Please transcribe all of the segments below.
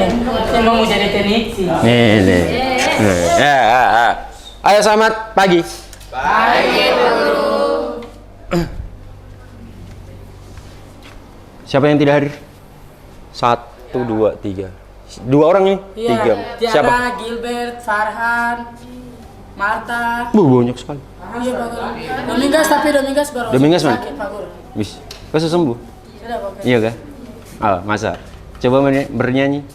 Saya mau jadi teknik sih. Nih. Ayo selamat pagi. Pagi guru. Siapa yang tidak hadir? 1, 2, 3. 2 orang nih. 3. Siapa? Tiara, Gilbert, Farhan, Marta. Banyak sekali. Iya Pak Guru. Domingas baru. Domingas mana? Sakit Pak Guru. Wis, kau sudah sembuh? Sudah Pak Guru. Iya kah? Oh, masa? Coba bernyanyi.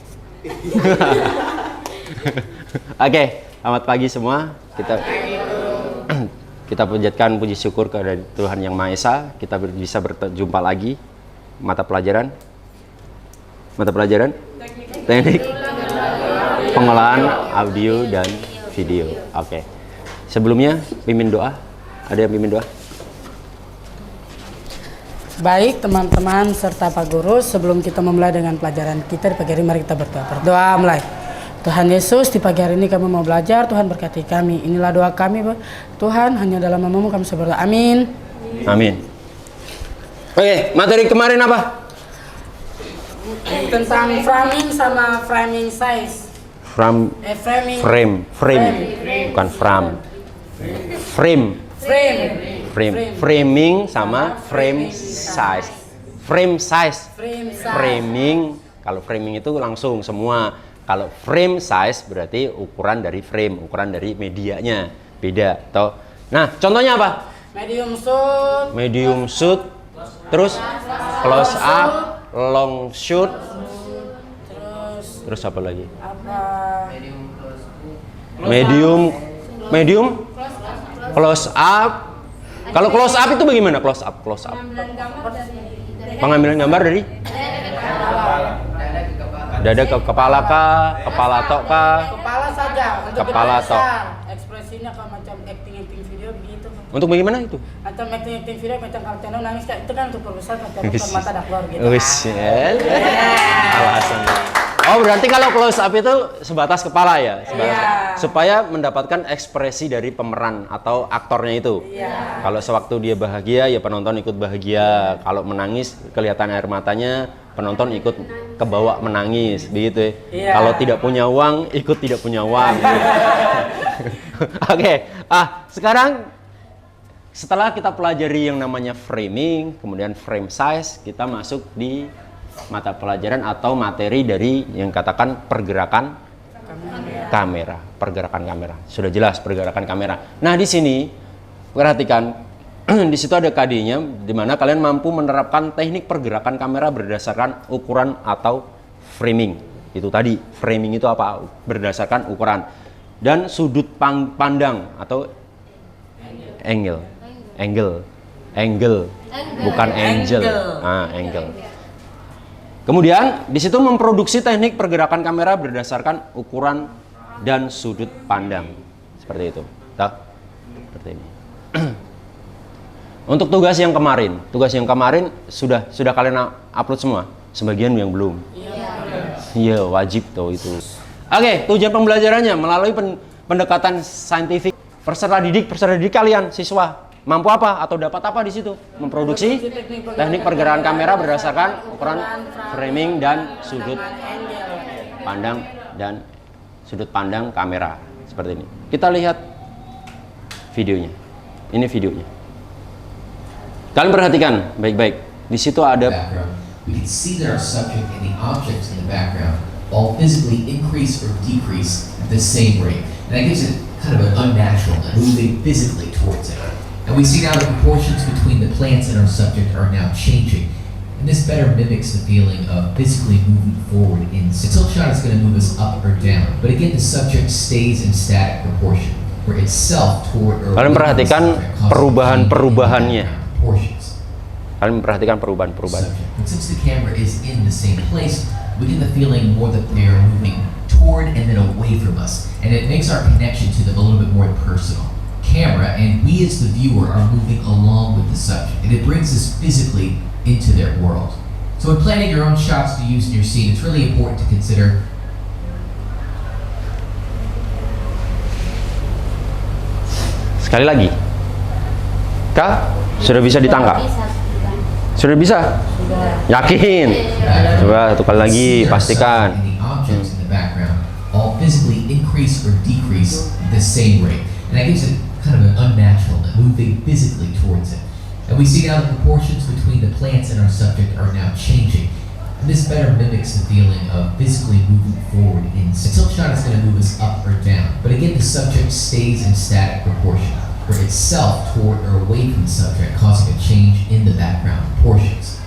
Oke, selamat pagi semua. Kita panjatkan puji syukur kepada Tuhan Yang Maha Esa. Kita bisa berjumpa lagi. Mata pelajaran teknik pengolahan audio dan video. Oke. Sebelumnya pimpin doa. Ada yang pimpin doa? Baik teman-teman serta Pak Guru, sebelum kita memulai dengan pelajaran kita di pagi hari, mari kita berdoa. Berdoa mulai. Tuhan Yesus, di pagi hari ini kami mau belajar, Tuhan berkati kami. Inilah doa kami, Tuhan, hanya dalam nama-Mu kami berdoa. Amin. Amin. Oke, materi kemarin apa? Tentang framing sama framing size. Frame. Bukan frame. Framing sama frame size. Framing, kalau framing itu langsung semua. Kalau frame size berarti ukuran dari frame, ukuran dari medianya. Beda toh. Nah, contohnya apa? Medium shoot, terus close up, long shoot, terus apa lagi? Medium, close up. Kalau close up itu bagaimana? Close up. Pengambilan gambar dari dada ke kepala kah? Kepala tok kah? Kepala saja. Kepala tok. Ekspresinya kalau macam acting video begitu. Untuk bagaimana itu? Macam acting video macam kalau channel nangis itu kan untuk perbesar macam mata dah keluar gitu. Alasan. Oh, berarti kalau close up itu sebatas kepala ya? Supaya mendapatkan ekspresi dari pemeran atau aktornya itu. Kalau sewaktu dia bahagia, ya penonton ikut bahagia. Kalau menangis, kelihatan air matanya, penonton ikut kebawa menangis, begitu ya. Kalau tidak punya uang, ikut tidak punya uang. Oke, sekarang setelah kita pelajari yang namanya framing, kemudian frame size, kita masuk di mata pelajaran atau materi dari yang katakan pergerakan kamera. Sudah jelas pergerakan kamera. Nah, di sini perhatikan di situ ada KD-nya di mana kalian mampu menerapkan teknik pergerakan kamera berdasarkan ukuran atau framing. Itu tadi, framing itu apa? Berdasarkan ukuran dan sudut pandang atau angle, bukan angel. Angle. Kemudian di situ memproduksi teknik pergerakan kamera berdasarkan ukuran dan sudut pandang. Seperti itu. Seperti ini. Untuk tugas yang kemarin sudah kalian upload semua. Sebagian yang belum. Iya, wajib tuh itu. Oke, tujuan pembelajarannya melalui pendekatan saintifik. Peserta didik kalian siswa mampu apa atau dapat apa di situ? Memproduksi teknik pergerakan kamera berdasarkan ukuran framing dan sudut pandang kamera. Seperti ini. Kita lihat videonya. Ini videonya. Kalian perhatikan baik-baik. Di situ ada we can see that our subject and the objects in the background all physically increase or decrease at the same rate. And that gives it kind of an unnatural moving physically towards it. And we see now the proportions between the plants and our subject are now changing. And this better mimics the feeling of physically moving forward in the tilt shot is going to move us up or down. But again, the subject stays in static proportion where itself toward or kalian perhatikan perubahan-perubahannya. Kalian memperhatikan perubahan-perubahan. Since the camera is in the same place, we get the feeling more that they are moving toward and then away from us. And it makes our connection to them a little bit more personal. Camera and we as the viewer are moving along with the subject, and it brings us physically into their world. So when planning your own shots to use in your scene, it's really important to consider sekali lagi. Kak, sudah bisa ditangkap? Sudah bisa? Yakin? Coba satu kali lagi, pastikan. objects in the background all physically increase or decrease at the same rate. And that gives it kind of an unnaturalness, moving physically towards it. And we see now the proportions between the plants and our subject are now changing. And this better mimics the feeling of physically moving forward in the tilt shot is going to move us up or down. But again, the subject stays in static proportion, or itself toward or away from the subject, causing a change in the background proportions.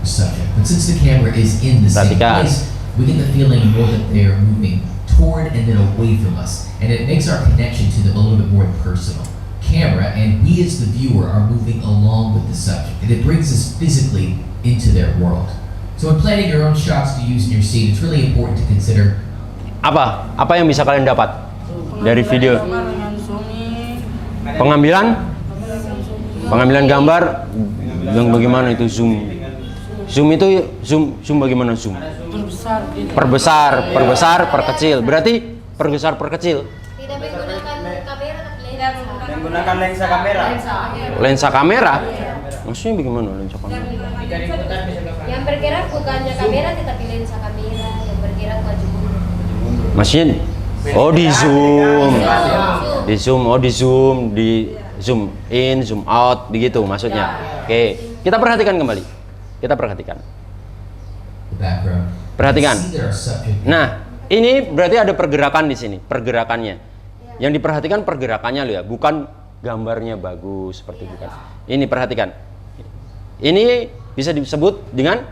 The subject. But since the camera is in the same Perhatikan. place, we get the feeling more that they are moving toward and then away from us. And it makes our connection to them a little bit more personal. Camera and we as the viewer are moving along with the subject, and it brings us physically into their world. So when planning your own shots to use in your scene, it's really important to consider Apa yang bisa kalian dapat dari video? Pengambilan gambar yang bagaimana itu zoom? Zoom itu zoom bagaimana zoom? Perbesar, perkecil. Berarti perbesar, perkecil. Tidak menggunakan kamera tapi lensa. Menggunakan lensa kamera. Lensa kamera? Maksudnya bagaimana lensa kamera? Yang bergerak bukannya kamera tetapi lensa kamera yang bergerak maju mundur. Maksudnya di zoom. Di zoom in, zoom out begitu maksudnya. Oke, kita perhatikan kembali. Kita perhatikan. the background. Perhatikan. See that our subject Nah, ini berarti ada pergerakan di sini, pergerakannya. Yang diperhatikan pergerakannya loh ya, bukan gambarnya bagus seperti bukan. Ini perhatikan. Ini bisa disebut dengan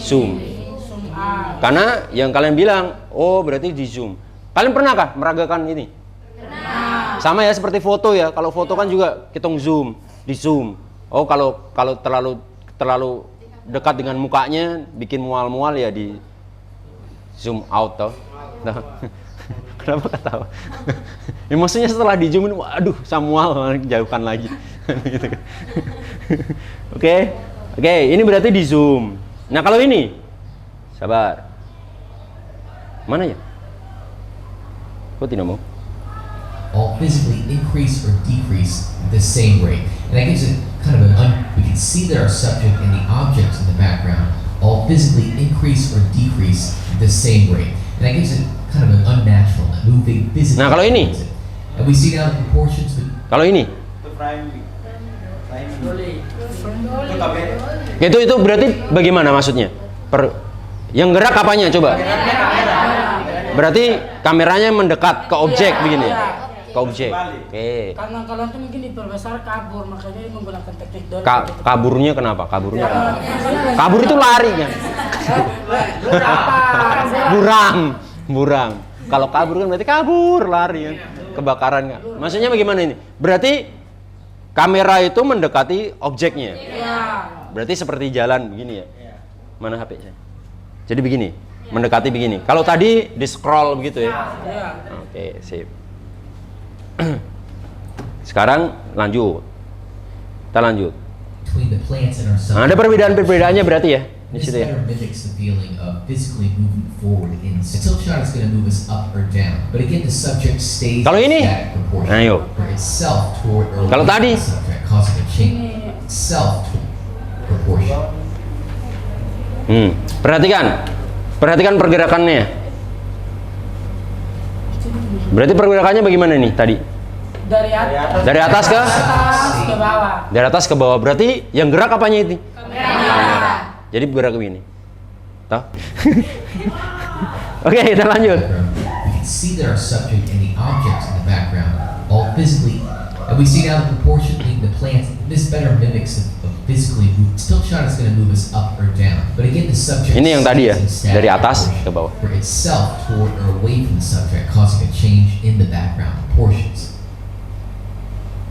zoom. Karena yang kalian bilang, oh berarti di zoom. Kalian pernahkah meragakan ini? Pernah. Sama ya seperti foto ya. Kalau foto kan juga kita zoom, di zoom. Oh kalau terlalu dekat dengan mukanya bikin mual-mual ya di zoom out toh. Nah, kenapa ketawa? Ya, maksudnya setelah di zoom, waduh Samuel jauhkan lagi. Gitu. Oke, ini berarti di zoom. Nah kalau ini, sabar. Mana ya? Kok tidak mau? all physically increase or decrease at the same rate. And that gives it kind of we can see that our subject and the objects in the background all physically increase or decrease at the same rate. And that gives it kind of an unnatural, moving physically. Nah, kalau ini? towards it. And we see now the proportions. Kalau ini? Itu framing. Itu kamera. Itu berarti bagaimana maksudnya? Yang gerak apanya coba? Berarti kameranya mendekat ke objek begini ya? Ke objek. Oke. Karena kalian tuh mungkin diperbesar kabur, makanya menggunakan teknik dorong. Kaburnya kenapa? Kabur itu lari kan? Burang. Kalau kabur kan berarti kabur, lari kan? Kebakaran kan? Maksudnya bagaimana ini? Berarti kamera itu mendekati objeknya. Berarti seperti jalan begini ya? Mana HP saya? Jadi begini, mendekati begini. Kalau tadi di scroll begitu ya? Oke, sip. Sekarang lanjut. Kita lanjut. Between the plants and our Nah, ada subject. perbedaannya berarti ya di This situ ya. better mimics the feeling of physically moving forward in the tilt shot is going to move us up or down. But again, the subject stays Kalau ini? in static proportion. Ayo. Or itself toward or Kalau away tadi? from the subject, causing a change. Itself proportion. Perhatikan pergerakannya. Berarti pergerakannya bagaimana nih tadi? Dari atas ke? ke bawah. Dari atas ke bawah. Berarti yang gerak apanya ini? Kamera. Jadi bergerak begini. Tahu? Oke, kita lanjut. We can see that our subject and the objects in the background all physically, and we see now the proportion between the plants. This better mimics of physically move. Still shot is going to move us up or down. But again, the subject Ini yang tadi ya, stays in static dari atas proportion, ke bawah. or itself toward or away from the subject, causing a change in the background proportions.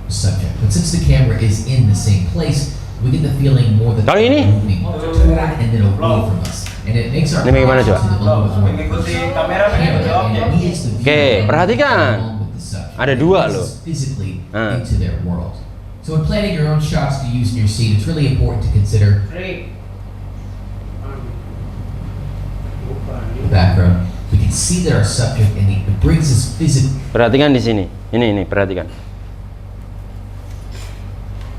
Subject. But since the camera is in the same place, we get the feeling more that Kalau they're ini? moving toward and then away from us. And it makes our Ini bagaimana, coba? connection to them a little bit more Mengikuti personal. kamera, mengikuti objek. And we as the Oke, viewer perhatikan. along with the subject. Ada It dua brings loh. us physically Ah. into their world. So when planning your own shots to use in your scene, it's really important to consider the background. We can see that our subject and it brings us physically. Perhatikan di sini. Ini perhatikan.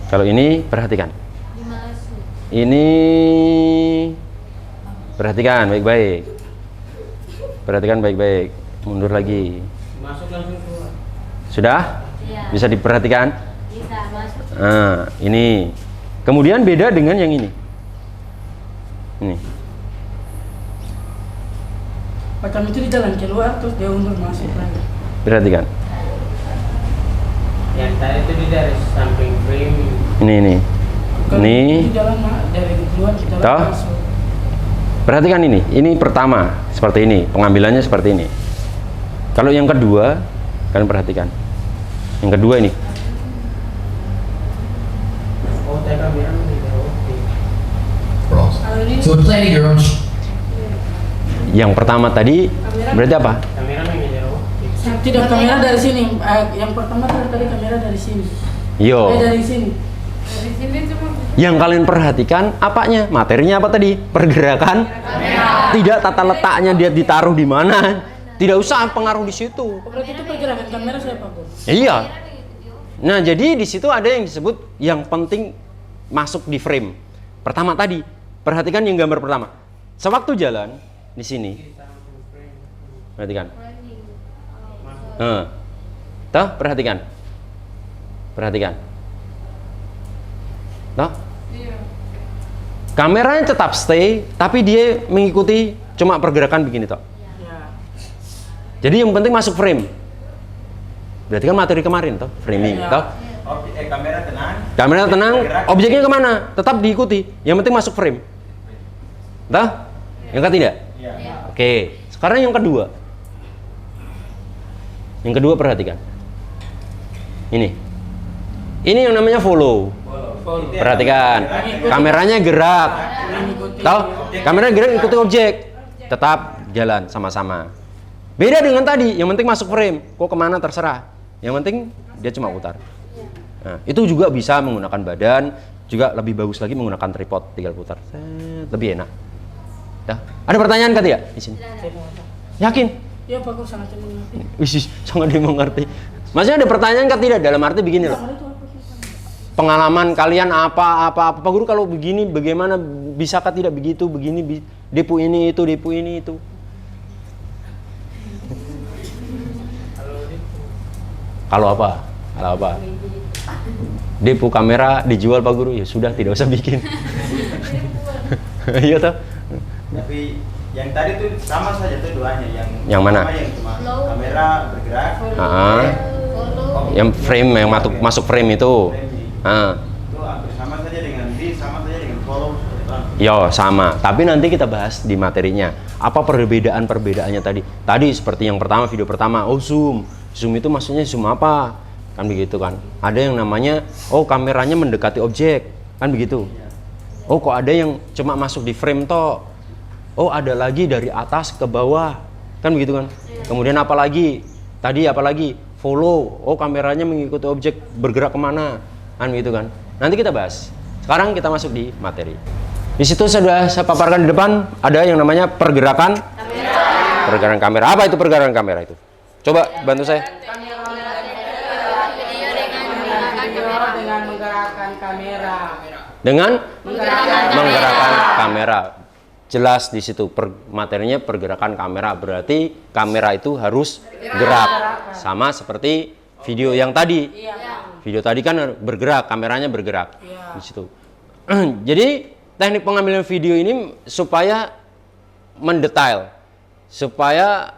Kalau ini perhatikan. Dimasuk. Ini perhatikan baik-baik. Perhatikan baik-baik. Mundur lagi. Masuk langsung keluar. Sudah? Iya. Bisa diperhatikan? Bisa masuk. Nah, ini. Kemudian beda dengan yang ini. Ini. Macam itu di jalan keluar terus dia undur masuk lagi. Perhatikan. Yang tadi itu di dari samping frame. Ini. Kalau Ini. di jalan dari keluar ke jalan Toh? masuk. Perhatikan ini. Ini pertama seperti ini. Pengambilannya seperti ini. Kalau yang kedua, kalian perhatikan. Yang kedua ini. Oh, saya kamera mengejar. Oke. So when planning your own Yang pertama tadi berarti apa? Kamera mengejar. Oke. Tidak, kamera dari sini. Yang pertama tadi kamera dari sini. Yo. Dari sini. Dari sini cuma Yang kalian perhatikan apanya? Materinya apa tadi? Pergerakan. Tidak tata letaknya dia ditaruh di mana. Tidak usah pengaruh di situ. Oh, berarti itu pergerakan kamera siapa, Bos? Iya. Nah, jadi di situ ada yang disebut yang penting masuk di frame. Pertama tadi, perhatikan yang gambar pertama. Sewaktu jalan di sini. Perhatikan. Toh, perhatikan. Perhatikan. Toh? Kameranya tetap stay, tapi dia mengikuti cuma pergerakan begini toh. Ya. Jadi yang penting masuk frame. Berarti kan materi kemarin toh, framing Iya. toh. Kamera tenang. Kamera tenang, Bergerak. objeknya kemana? Tetap diikuti. Yang penting masuk frame. Toh? Yang ketiga? Iya. Oke. Sekarang yang kedua. Yang kedua perhatikan. Ini. Ini yang namanya follow. Perhatikan. Kameranya gerak. Tahu? Kamera gerak ikuti objek. Tetap jalan sama-sama. Beda dengan tadi, yang penting masuk frame. Kok kemana terserah. Yang penting dia cuma putar. Nah, itu juga bisa menggunakan badan, juga lebih bagus lagi menggunakan tripod, tinggal putar. Lebih enak. Dah. Ada pertanyaan kan tidak di sini? Yakin? Iya, Pak, kok sangat mengerti. Wih, sangat dimengerti. Maksudnya ada pertanyaan kan tidak? Dalam arti begini loh. Pengalaman kalian apa Pak Guru kalau begini bagaimana, bisakah tidak begitu begini depo ini itu kalau apa depo kamera dijual Pak Guru, ya sudah tidak usah bikin. Iya toh. Tapi yang tadi tuh sama saja tuh duanya. Yang mana? pertama yang cuma kamera bergerak. Ah. follow. Yang frame yang masuk frame itu. Ah. Itu hampir sama saja dengan follow seperti itu. Yo, sama. Tapi nanti kita bahas di materinya. Apa perbedaannya tadi? Tadi seperti yang pertama, video pertama. Oh, zoom. Zoom itu maksudnya zoom apa? Kan begitu kan. Ada yang namanya, oh kameranya mendekati objek. Kan begitu. Oh, kok ada yang cuma masuk di frame toh. Oh, ada lagi dari atas ke bawah. Kan begitu kan. Kemudian apa lagi? Tadi apa lagi? Follow. Oh, kameranya mengikuti objek bergerak kemana. Kan begitu kan. Nanti kita bahas. Sekarang kita masuk di materi. Di situ sudah saya paparkan di depan ada yang namanya pergerakan kamera. Pergerakan kamera. Apa itu pergerakan kamera itu? Coba bantu saya. Dengan menggerakkan kamera. Dengan menggerakkan kamera. Jelas di situ materinya pergerakan kamera, berarti kamera itu harus gerak. Sama seperti video yang tadi. Video tadi kan bergerak, kameranya bergerak di situ. Jadi teknik pengambilan video ini supaya mendetail, supaya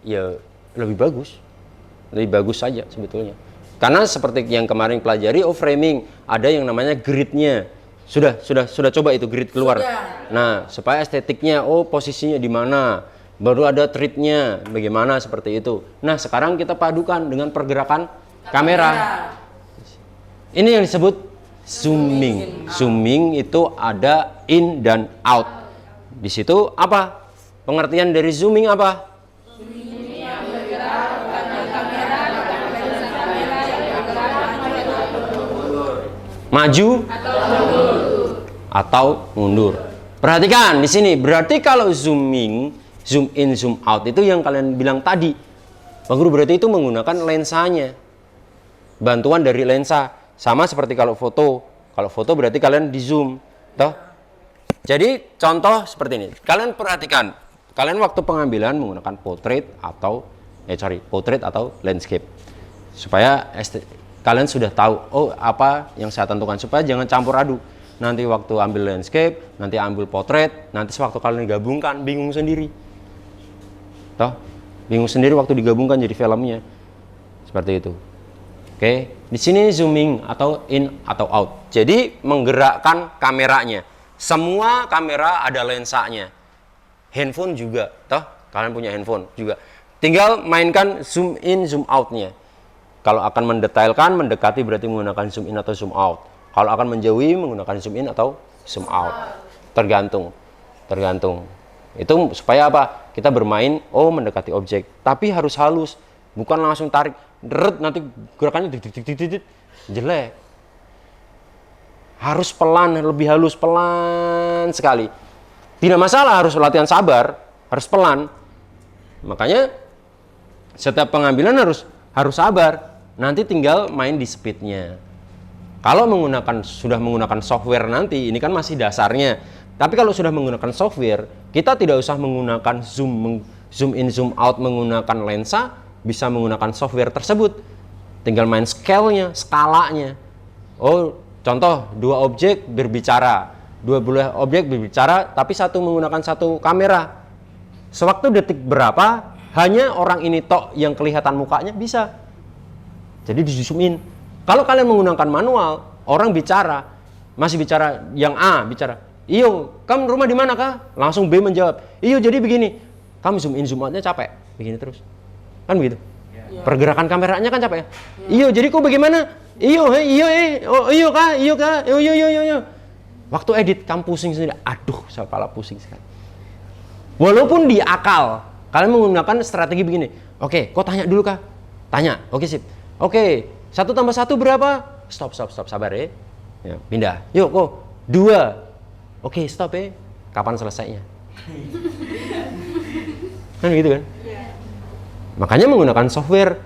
ya lebih bagus saja sebetulnya. Karena seperti yang kemarin pelajari, framing ada yang namanya gridnya. Sudah coba itu grid keluar. Nah, supaya estetiknya, posisinya di mana, baru ada treatnya, bagaimana seperti itu. Nah, sekarang kita padukan dengan pergerakan kamera. Ini yang disebut zooming. Zooming itu ada in dan out. Di situ apa? Pengertian dari zooming apa? Maju atau mundur. Perhatikan di sini. Berarti kalau zooming, zoom in, zoom out itu yang kalian bilang tadi. Pak Guru, berarti itu menggunakan lensanya. Bantuan dari lensa. Sama seperti kalau foto. Kalau foto berarti kalian di zoom, toh? Jadi contoh seperti ini. Kalian perhatikan kalian waktu pengambilan menggunakan portrait atau landscape. Supaya kalian sudah tahu, oh apa yang saya tentukan, supaya jangan campur aduk. Nanti waktu ambil landscape, nanti ambil portrait, nanti sewaktu kalian gabungkan bingung sendiri. Toh, bingung sendiri waktu digabungkan jadi filmnya. Seperti itu. Oke, di sini zooming atau in atau out. Jadi menggerakkan kameranya. Semua kamera ada lensanya. Handphone juga, toh kalian punya handphone juga. Tinggal mainkan zoom in, zoom outnya. Kalau akan mendetailkan, mendekati berarti menggunakan zoom in atau zoom out. Kalau akan menjauhi menggunakan zoom in atau zoom out. Tergantung. Itu supaya apa? Kita bermain, oh mendekati objek, tapi harus halus, bukan langsung tarik. Deret, nanti gerakannya jelek. Harus pelan, lebih halus, pelan sekali. Tidak masalah, harus latihan sabar, harus pelan. Makanya setiap pengambilan harus sabar. Nanti tinggal main di speednya. Kalau sudah menggunakan software nanti, ini kan masih dasarnya. Tapi kalau sudah menggunakan software, kita tidak usah menggunakan zoom in, zoom out menggunakan lensa. Bisa menggunakan software tersebut, tinggal main scale-nya, skalanya. Oh, contoh 2 objek berbicara, 2 objek berbicara, tapi satu menggunakan satu kamera. Sewaktu detik berapa, hanya orang ini tok yang kelihatan mukanya bisa. Jadi di zoom in. Kalau kalian menggunakan manual, orang bicara, masih bicara yang A bicara, iyo, kamu rumah di mana kah? Langsung B menjawab, iyo jadi begini. Kamu zoom in, zoom outnya capek, begini terus. Kan begitu. Pergerakan kameranya kan capek. Iyo, jadi kok bagaimana? Iyo kah? Waktu edit kamu pusing sendiri. Aduh, saya kepala pusing sekali. Walaupun di akal, kalian menggunakan strategi begini. Oke, kau tanya dulu kah? Tanya. Oke, sip. Oke, 1 + 1 berapa? Stop, sabar ya. Ya, pindah. Yuk, kok 2. Oke, stop ya. Kapan selesainya? Kan gitu kan? Makanya menggunakan software.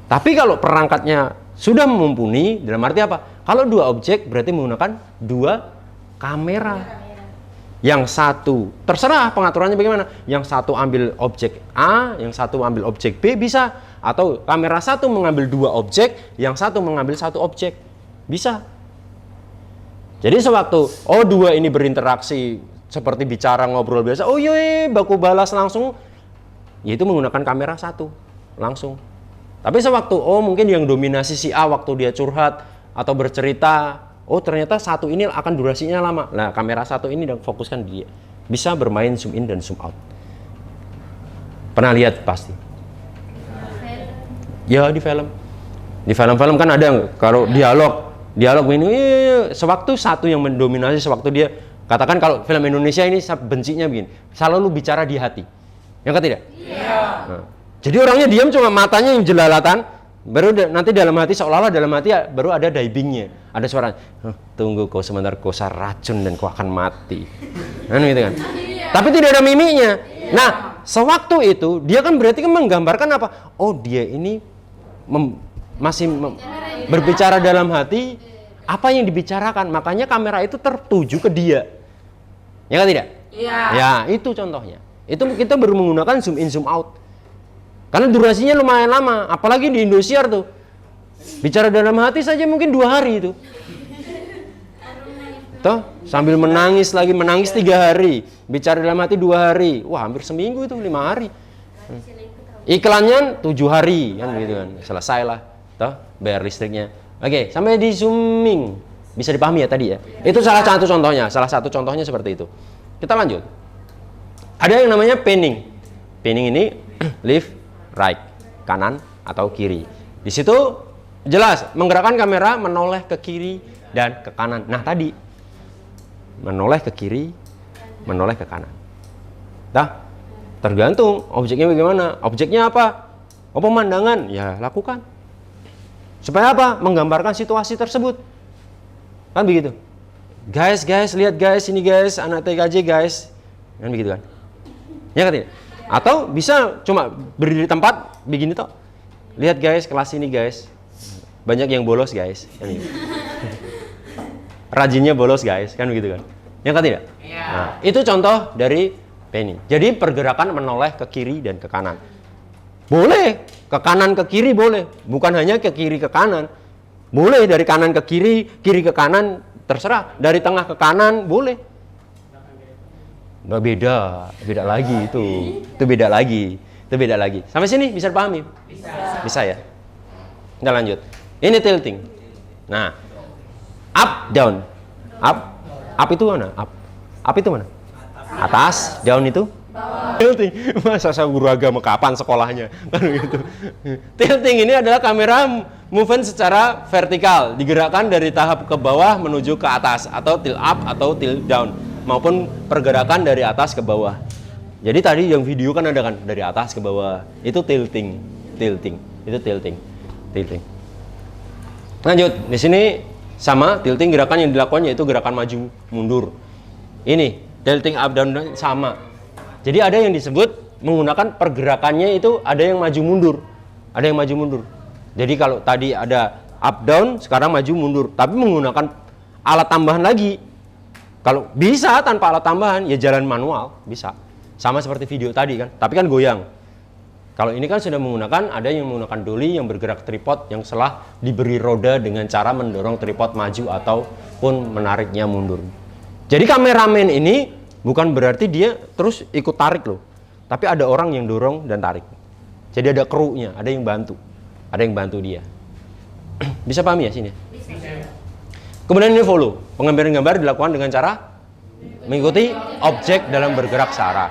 Tapi kalau perangkatnya sudah mumpuni, dalam arti apa? Kalau 2 objek berarti menggunakan 2 kamera. Yang satu, terserah pengaturannya bagaimana. Yang satu ambil objek A, yang satu ambil objek B, bisa. Atau kamera satu mengambil 2 objek, yang satu mengambil 1 objek. Bisa. Jadi sewaktu, 2 ini berinteraksi seperti bicara, ngobrol biasa. Oh iya, baku balas langsung. Yaitu menggunakan kamera 1 langsung. Tapi sewaktu mungkin yang dominasi si A waktu dia curhat atau bercerita, ternyata 1 ini akan durasinya lama. Nah, kamera 1 ini dan fokuskan dia. Bisa bermain zoom in dan zoom out. Pernah lihat pasti. Ya, di film. Di film-film kan ada kalau dialog ini sewaktu 1 yang mendominasi, sewaktu dia katakan kalau film Indonesia ini bencinya begini, selalu bicara di hati. Yang ketiga? Iya. Nah, jadi orangnya diam, cuma matanya yang jelalatan, baru nanti dalam hati seolah-olah dalam hati baru ada divingnya, ada suara, tunggu kau sebentar, kau racun dan kau akan mati. Nah, gitu kan? Iya. Tapi tidak ada mimiknya. Iya. Nah, sewaktu itu dia kan berarti kan menggambarkan apa? Oh, dia ini masih berbicara dalam hati, apa yang dibicarakan, makanya kamera itu tertuju ke dia. Ya kan tidak? Iya. Ya, itu contohnya. Itu kita baru menggunakan zoom in, zoom out. Karena durasinya lumayan lama, apalagi di Indosiar tuh. Bicara dalam hati saja mungkin 2 hari itu. Toh, sambil menangis 3 hari. Bicara dalam hati 2 hari. Wah, hampir seminggu itu, 5 hari. Iklannya 7 hari, kan gitu kan. Selesai lah. Toh, bayar listriknya. Oke, sampai di zooming. Bisa dipahami ya tadi ya. Itu salah satu contohnya seperti itu. Kita lanjut. Ada yang namanya panning. Panning ini left, right, kanan atau kiri. Di situ jelas menggerakkan kamera menoleh ke kiri dan ke kanan. Nah, tadi menoleh ke kiri, menoleh ke kanan. Tergantung objeknya bagaimana. Objeknya apa? Pemandangan, ya lakukan. Supaya apa? Menggambarkan situasi tersebut. Kan begitu. Guys, lihat guys, ini guys, anak TKJ guys. Kan begitu kan? Ya kan tidak? Atau bisa cuma berdiri di tempat begini toh. Lihat guys, kelas ini guys. Banyak yang bolos guys. Kan gitu. Rajinnya bolos guys, kan begitu kan? Ya kan tidak? Iya. Nah, itu contoh dari Penny. Jadi pergerakan menoleh ke kiri dan ke kanan. Boleh, ke kanan ke kiri boleh. Bukan hanya ke kiri ke kanan. Boleh dari kanan ke kiri, kiri ke kanan, terserah. Dari tengah ke kanan, boleh. Nah, beda lagi itu. Itu beda lagi. Sampai sini bisa dipahami? Bisa ya? Kita lanjut. Ini tilting. Nah, up, down. Up itu mana? Up itu mana? Atas, down itu? Tilting. Masa saya guru agama kapan sekolahnya? Kan gitu. Tilting ini adalah kamera movement secara vertikal, digerakkan dari tahap ke bawah menuju ke atas, atau tilt up atau tilt down, maupun pergerakan dari atas ke bawah. Jadi tadi yang video kan ada kan dari atas ke bawah. Itu tilting. Itu tilting. Lanjut. Di sini sama tilting, gerakan yang dilakukan yaitu gerakan maju mundur. Ini tilting up down sama. Jadi ada yang disebut menggunakan pergerakannya itu ada yang maju mundur. Jadi kalau tadi ada up down, sekarang maju mundur, tapi menggunakan alat tambahan lagi. Kalau bisa tanpa alat tambahan ya jalan manual, bisa. Sama seperti video tadi kan, tapi kan goyang. Kalau ini kan sudah menggunakan, ada yang menggunakan dolly yang bergerak tripod yang setelah diberi roda dengan cara mendorong tripod maju ataupun menariknya mundur. Jadi kameramen ini bukan berarti dia terus ikut tarik loh, tapi ada orang yang dorong dan tarik. Jadi ada krunya, ada yang bantu dia. Bisa pahami ya sini? Bisa. Kemudian ini follow. Pengambilan gambar dilakukan dengan cara mengikuti objek dalam bergerak searah.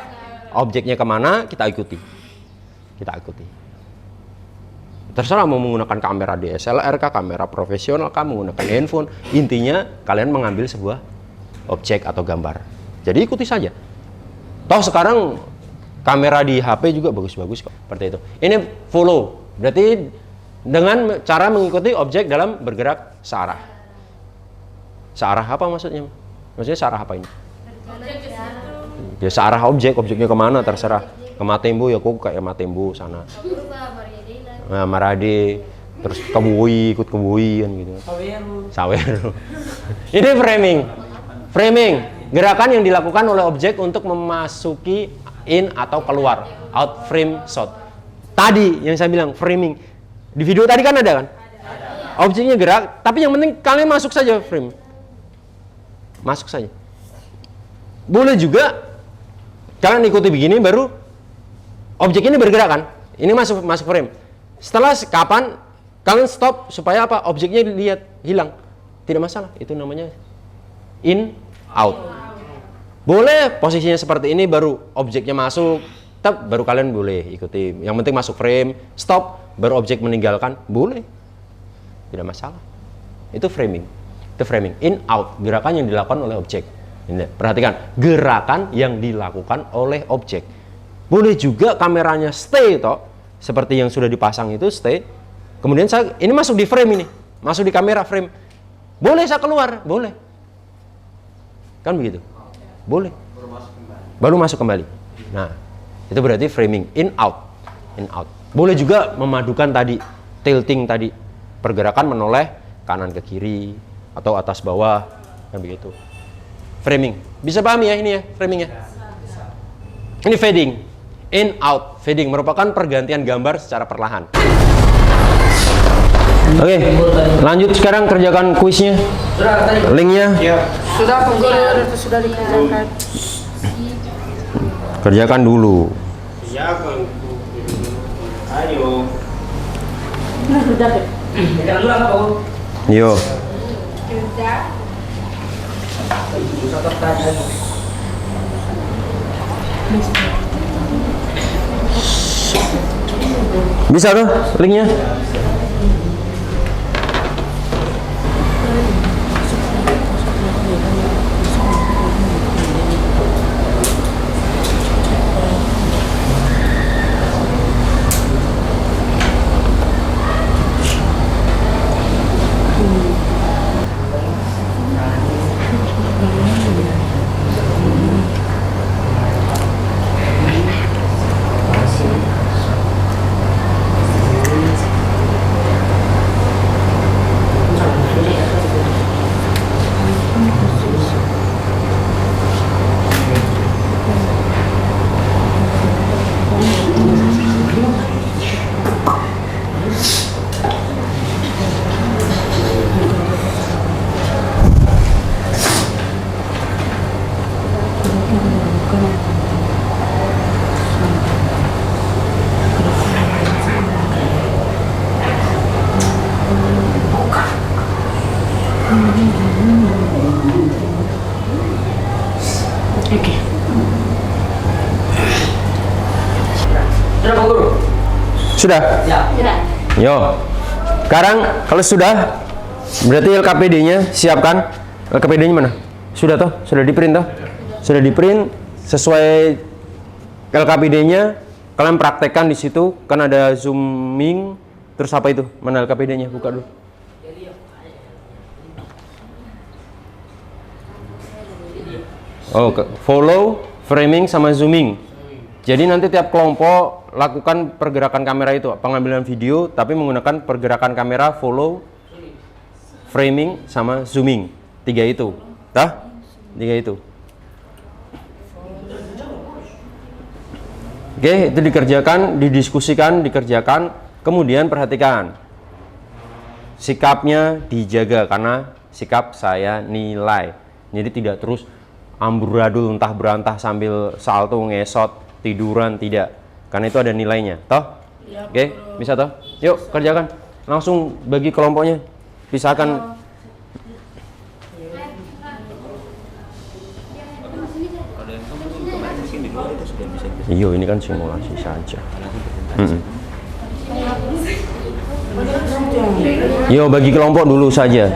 Objeknya kemana, kita ikuti. Terserah mau menggunakan kamera DSLR kah, kamera profesional kah, menggunakan handphone. Intinya kalian mengambil sebuah objek atau gambar. Jadi ikuti saja. Toh sekarang kamera di HP juga bagus-bagus kok. Seperti itu. Ini follow. Berarti dengan cara mengikuti objek dalam bergerak searah. Searah apa maksudnya? Maksudnya searah apa ini? Ya searah objeknya kemana terserah. Ke Matembo ya kok kayak Matembo sana. Nah, Marade, terus ikut ke Bui kan gitu. Saweru. Ini framing. Gerakan yang dilakukan oleh objek untuk memasuki in atau keluar, out frame shot. Tadi yang saya bilang framing. Di video tadi kan ada kan? Objeknya gerak, tapi yang penting kalian masuk saja frame. Masuk saja. Boleh juga kalian ikuti begini baru objek ini bergerak kan? Ini masuk frame. Setelah kapan kalian stop supaya apa? Objeknya dilihat hilang. Tidak masalah. Itu namanya in out. Boleh posisinya seperti ini baru objeknya masuk, baru kalian boleh ikuti. Yang penting masuk frame, stop, baru objek meninggalkan, boleh. Tidak masalah. Itu framing. In out, gerakan yang dilakukan oleh objek. Ini, perhatikan, gerakan yang dilakukan oleh objek. Boleh juga kameranya stay toh, seperti yang sudah dipasang itu stay. Kemudian ini masuk di frame ini, masuk di kamera frame. Boleh saya keluar, boleh. Kan begitu? Boleh. Baru masuk kembali. Nah, itu berarti framing in out. Boleh juga memadukan tadi tilting tadi, pergerakan menoleh kanan ke kiri atau atas bawah, kan begitu. Framing. Bisa pahami ya ini ya, framingnya? Ini fading. In out, fading merupakan pergantian gambar secara perlahan. Oke, lanjut sekarang kerjakan kuisnya. Linknya. Sudah sudah dikerjakan. Kerjakan dulu. Siapa? Ayo. Yo. Bisa tuh linknya? Sudah? Sudah. Yo. Sekarang kalau sudah, berarti LKPD-nya siapkan. LKPD-nya mana? Sudah toh? Sudah di print toh? Sudah di print sesuai LKPD-nya. Kalian praktekkan di situ. Kan ada zooming. Terus apa itu? Mana LKPD-nya? Buka dulu. Oh, follow, framing sama zooming. Jadi nanti tiap kelompok lakukan pergerakan kamera itu, pengambilan video, tapi menggunakan pergerakan kamera, follow, framing, sama zooming. 3 itu, tah? 3 itu. Oke, itu dikerjakan, didiskusikan, dikerjakan. Kemudian perhatikan, sikapnya dijaga karena sikap saya nilai. Jadi tidak terus amburadul entah berantah sambil salto ngesot tiduran, tidak, karena itu ada nilainya toh. Oke, bisa toh, yuk kerjakan langsung, bagi kelompoknya, pisahkan. Iyo, ini kan simulasi saja. Yo, bagi kelompok dulu saja.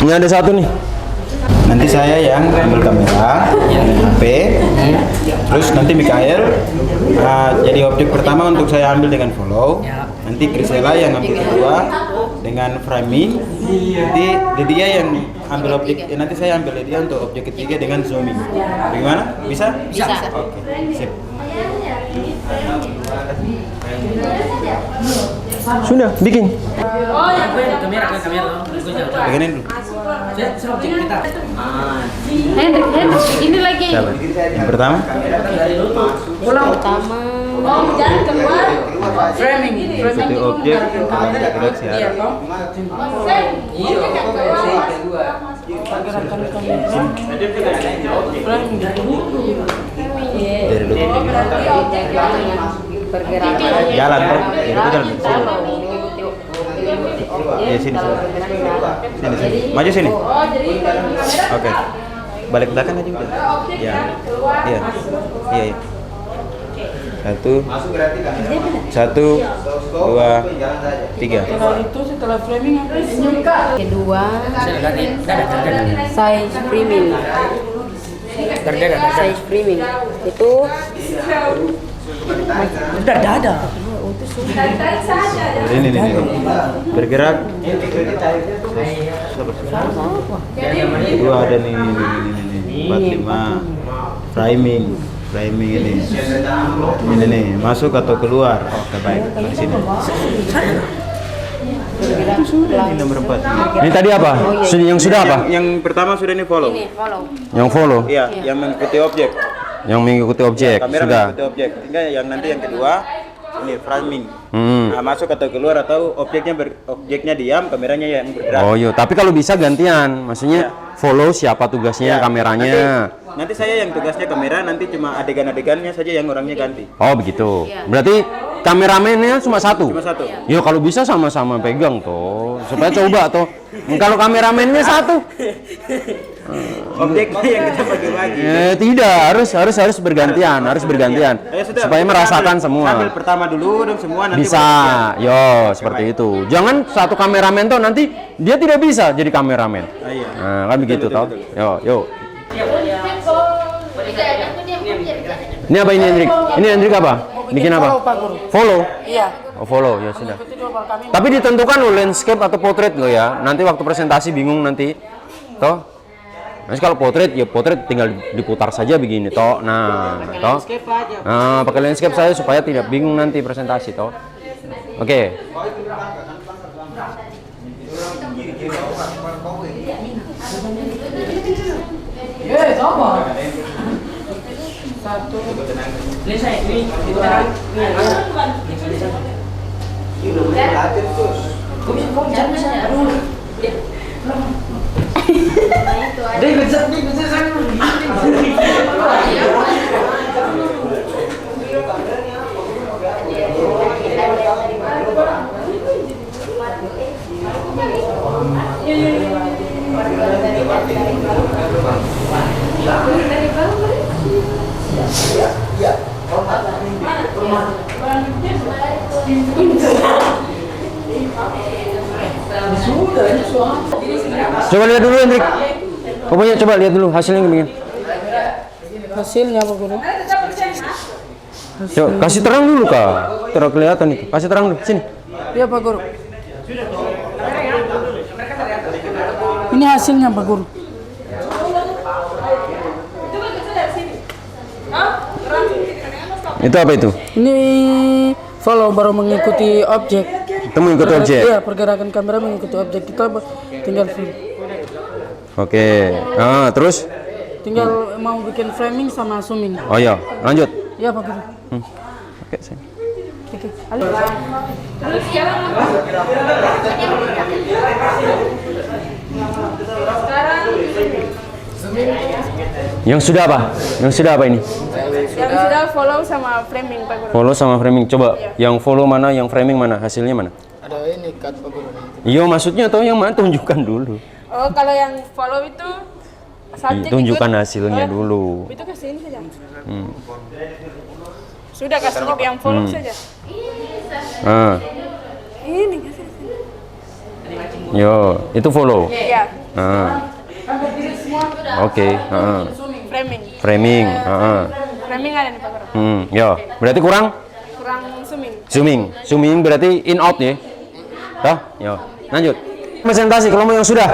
Ini ada satu nih. Nanti saya yang ambil kamera dengan HP, terus nanti Mikael jadi objek pertama untuk saya ambil dengan follow. Nanti Krisela yang ambil kedua dengan framing. Nanti Lydia yang ambil objek, nanti saya ambil Lydia untuk objek ketiga dengan zooming. Bagaimana? Bisa? Bisa. Oke, sip. Sudah bikin. Begini dulu. Hendrik, ini lagi. Siapa? Yang pertama? Pertama. Framing. Ikuti objek dalam direksi arah. Dari dulu. Jalan kan? Jadi itu jalan. Ya sini. Sini. Maju sini. Oke. Balik belakang aja udah. Ya. Iya. Iya. Satu, dua, tiga. Setelah itu, setelah framing apa? Kedua. Size framing. Size framing. Itu Udah ada. Ini. Bergerak. Kedua ada nih. 45. Framing ini nih, masuk atau keluar. Oke, baik, di sini. Ini nomor 4. Ini tadi apa? Yang sudah apa? Yang pertama sudah ini follow. Yang follow. Iya, yang mengikuti objek. Yang mengikuti objek Kamera sudah. mengikuti objek. Tinggal yang nanti yang kedua ini framing. Nah, masuk atau keluar atau objeknya diam, kameranya yang bergerak. Oh iya, tapi kalau bisa gantian, maksudnya follow siapa tugasnya, Ya, kameranya. Nanti saya yang tugasnya kamera, nanti cuma adegan-adegannya saja yang orangnya ganti. Oh begitu. Berarti kameramennya cuma satu. Cuma satu. Ya kalau bisa sama-sama pegang toh, supaya coba toh. Kalau kameramennya satu, Objeknya yang kita bagi-bagi. tidak, harus bergantian, supaya merasakan semua. Ambil pertama dulu dan semua nanti Bisa, yo seperti itu. Jangan satu kameramen toh nanti dia tidak bisa jadi kameramen. Iya. Nah kan begitu toh. Yo. Ini apa ini Hendrik? Ini Hendrik apa? Bikin apa? Follow, Pak Guru. Follow. Iya. Oh follow ya sudah. Ikuti dua kami. Tapi ditentukan lo landscape atau portrait lo ya. Nanti waktu presentasi bingung nanti. Toh. Nanti kalau portrait ya portrait tinggal diputar saja begini toh. Nah, toh. Nah, pakai landscape saya supaya tidak bingung nanti presentasi toh. Oke. Satu. Coba lihat dulu Hendrik. Pokoknya coba lihat dulu hasilnya gimana. Hasilnya Pak Guru. Coba kasih terang dulu Kak. Terang kelihatan itu. Kasih terang dulu sini. Iya Pak Guru. Ini hasilnya Pak Guru. Itu apa itu? Ini follow baru mengikuti objek. Kita mengikuti objek. Iya, pergerakan kamera mengikuti objek kita tinggal Oke. Ah, terus? tinggal mau bikin framing sama zooming. Oh iya, lanjut. Iya Pak Guru. Oke, sini. Oke. Halo. Terus sekarang Yang sudah apa? Yang sudah apa ini? Yang sudah follow sama framing Pak Guru. Follow sama framing. Coba yang follow mana, yang framing mana? Hasilnya mana? Ada ini cut Pak Guru. Iya, maksudnya atau yang mana? Tunjukkan dulu. Oh, kalau yang follow itu subjek Tunjukkan ikut. hasilnya Oh, dulu. Itu kasih ini saja. Hmm. Sudah kasih yang follow saja. Ah. Ini kasih. Yo, itu follow. Ya, Ah. Oke. Ah. framing. Framing. Ah. Framing ada nih Pak Guru. Yo. Berarti kurang Kurang zooming. zooming. Zooming berarti in out ya. Toh? Yo. Lanjut. Presentasi kalau mau yang sudah.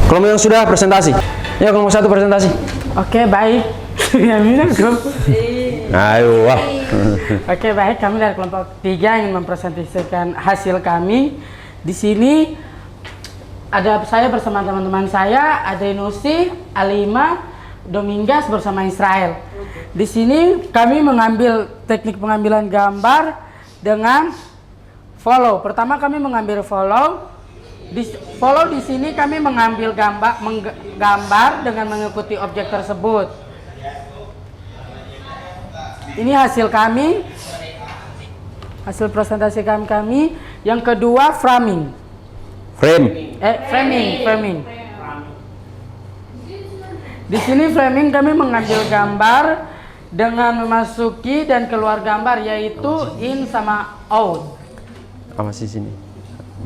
Kalau mau yang sudah presentasi. Ya, kalau mau satu presentasi. Oke, baik. Ayo, wah. Oke, baik. Kami dari kelompok 3 ingin mempresentasikan hasil kami. Di sini ada saya bersama teman-teman saya, Adrenusi, Alima, Domingas bersama Israel. Di sini kami mengambil teknik pengambilan gambar dengan follow. Pertama kami mengambil follow. Di follow di sini kami mengambil gambar dengan mengikuti objek tersebut. Ini hasil kami, hasil presentasi kami. Yang kedua framing. Framing. Di sini framing kami mengambil gambar dengan memasuki dan keluar gambar, yaitu in sama out. Apa sih sini?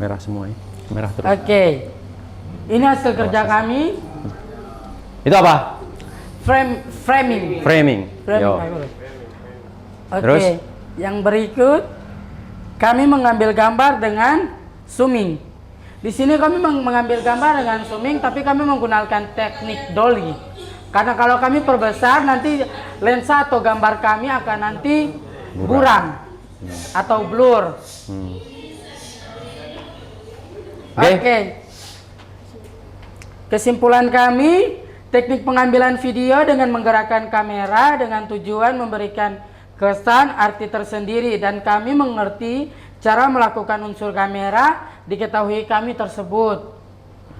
Merah semua ya. Merah terus. Oke. Ini hasil kerja kami. Itu apa? Framing. Framing. Yo. Oke. Terus? Yang berikut kami mengambil gambar dengan zooming. Di sini kami mengambil gambar dengan zooming, tapi kami menggunakan teknik dolly. Karena kalau kami perbesar, nanti lensa atau gambar kami akan nanti buram atau blur. Oke. Kesimpulan kami, teknik pengambilan video dengan menggerakkan kamera dengan tujuan memberikan kesan arti tersendiri, dan kami mengerti cara melakukan unsur kamera diketahui kami tersebut.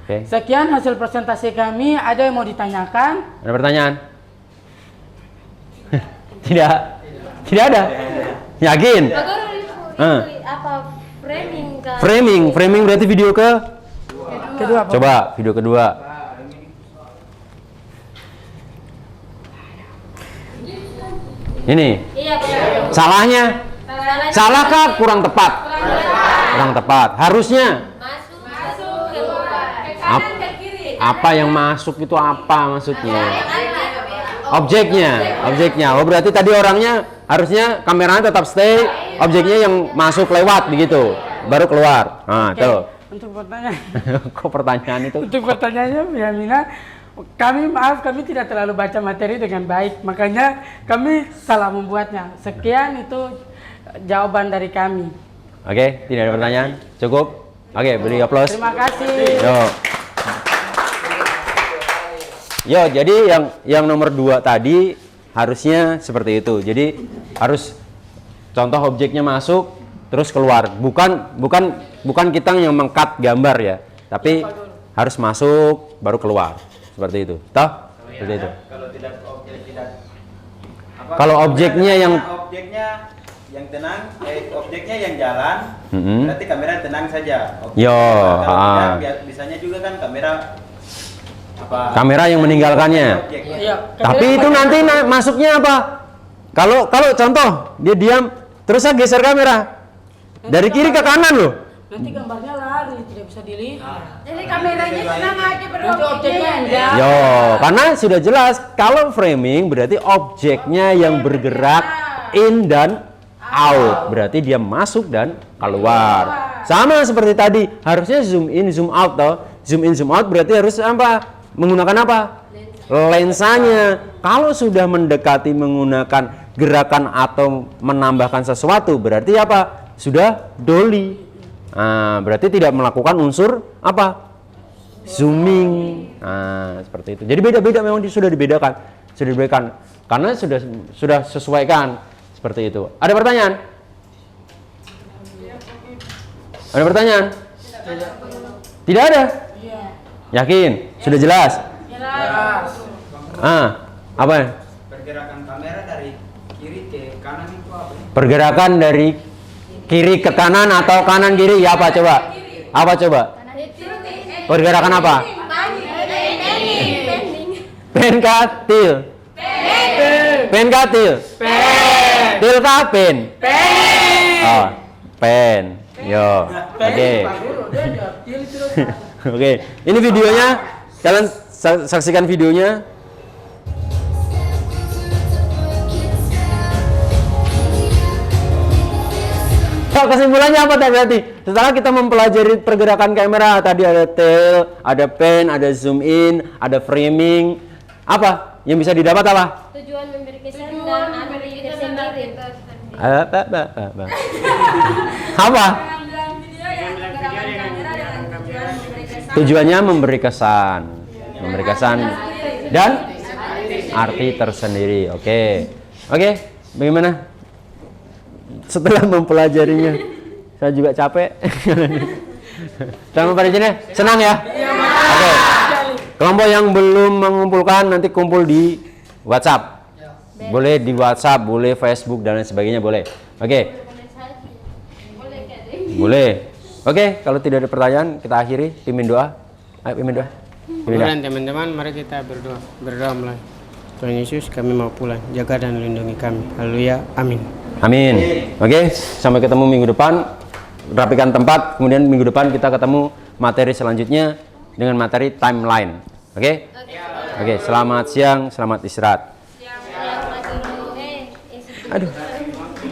Oke. Sekian hasil presentasi kami. Ada yang mau ditanyakan? Ada pertanyaan? Tidak. Tidak ada. Yakin? Pak Guru itu apa framing kan? Framing berarti video Kedua, Pak. Coba video kedua. Ini. Iya Pak Guru. Salahnya? Salahkah? Kurang tepat. Kurang tepat. Harusnya Masuk keluar. apa yang masuk itu apa maksudnya? Objeknya. Oh, berarti tadi orangnya harusnya kameranya tetap stay, objeknya yang masuk lewat begitu, baru keluar. Nah, Oke. tuh. Untuk pertanyaan. Kok pertanyaan itu? Untuk pertanyaannya, Yamina, kami tidak terlalu baca materi dengan baik, makanya kami salah membuatnya. Sekian itu jawaban dari kami. Oke, tidak ada pertanyaan. Cukup? Oke, beri aplaus. Terima kasih. Yo, jadi yang nomor 2 tadi harusnya seperti itu. Jadi harus contoh objeknya masuk terus keluar. Bukan kita yang meng-cut gambar ya, tapi harus masuk baru keluar. Seperti itu. Toh? Seperti itu. Kalau tidak objek tidak apa, Kalau objeknya yang tenang, objeknya yang jalan, Mm-mm. berarti kamera tenang saja. Yo, Kalau tidak, biasanya juga kan kamera yang meninggalkannya. objek. Iya. Tapi itu nanti masuknya apa? Kalau contoh dia diam, terus saya geser kamera dari kiri ke kanan loh. Nanti gambarnya lari, tidak bisa dilihat. Jadi kameranya tenang aja Nanti objeknya yang jalan. Yo, karena sudah jelas kalau framing berarti objeknya yang bergerak in dan out, berarti dia masuk dan keluar. Sama seperti tadi, harusnya zoom in, zoom out toh. Zoom in, zoom out berarti harus apa? Menggunakan apa? Lensanya. Kalau sudah mendekati menggunakan gerakan atau menambahkan sesuatu, berarti apa? Sudah dolly. Nah, berarti tidak melakukan unsur apa? Zooming. Nah, seperti itu. Jadi beda-beda, memang sudah dibedakan. Sudah dibedakan. Karena sudah sesuaikan seperti itu. Ada pertanyaan? Ada pertanyaan? Tidak ada? Yakin? Sudah jelas? Apa? Pergerakan kamera dari kiri ke kanan itu apa? Pergerakan dari kiri ke kanan atau kanan kiri ya apa coba? Apa coba? Pergerakan apa? Pen kah til? Pen kah til? Til kah pen? Oh, pen. Yo. Oke. Oke. Ini videonya. Kalian saksikan videonya. Kesimpulannya apa berarti? Setelah kita mempelajari pergerakan kamera, tadi ada tail, ada pan, ada zoom in, ada framing, apa yang bisa didapat apa? Tujuan memberi kesan dan arti tersendiri. Apa? Tujuannya memberi kesan dan arti tersendiri. Oke, bagaimana? Setelah mempelajarinya, saya juga capek. Sama pada sini, senang ya? Oke. Kelompok yang belum mengumpulkan nanti kumpul di WhatsApp. Boleh di WhatsApp, boleh Facebook dan lain sebagainya boleh. Oke. Boleh. Oke, kalau tidak ada pertanyaan kita akhiri. Pimpin doa. Ayo pimpin doa. Kemudian teman-teman, mari kita berdoa. Berdoa mulai. Tuhan Yesus, kami mau pulang. Jaga dan lindungi kami. Haleluya. Amin. Amin. Oke, sampai ketemu minggu depan. Rapikan tempat, kemudian minggu depan kita ketemu materi selanjutnya dengan materi timeline. Oke? Oke, selamat siang, selamat istirahat. Yang Aduh.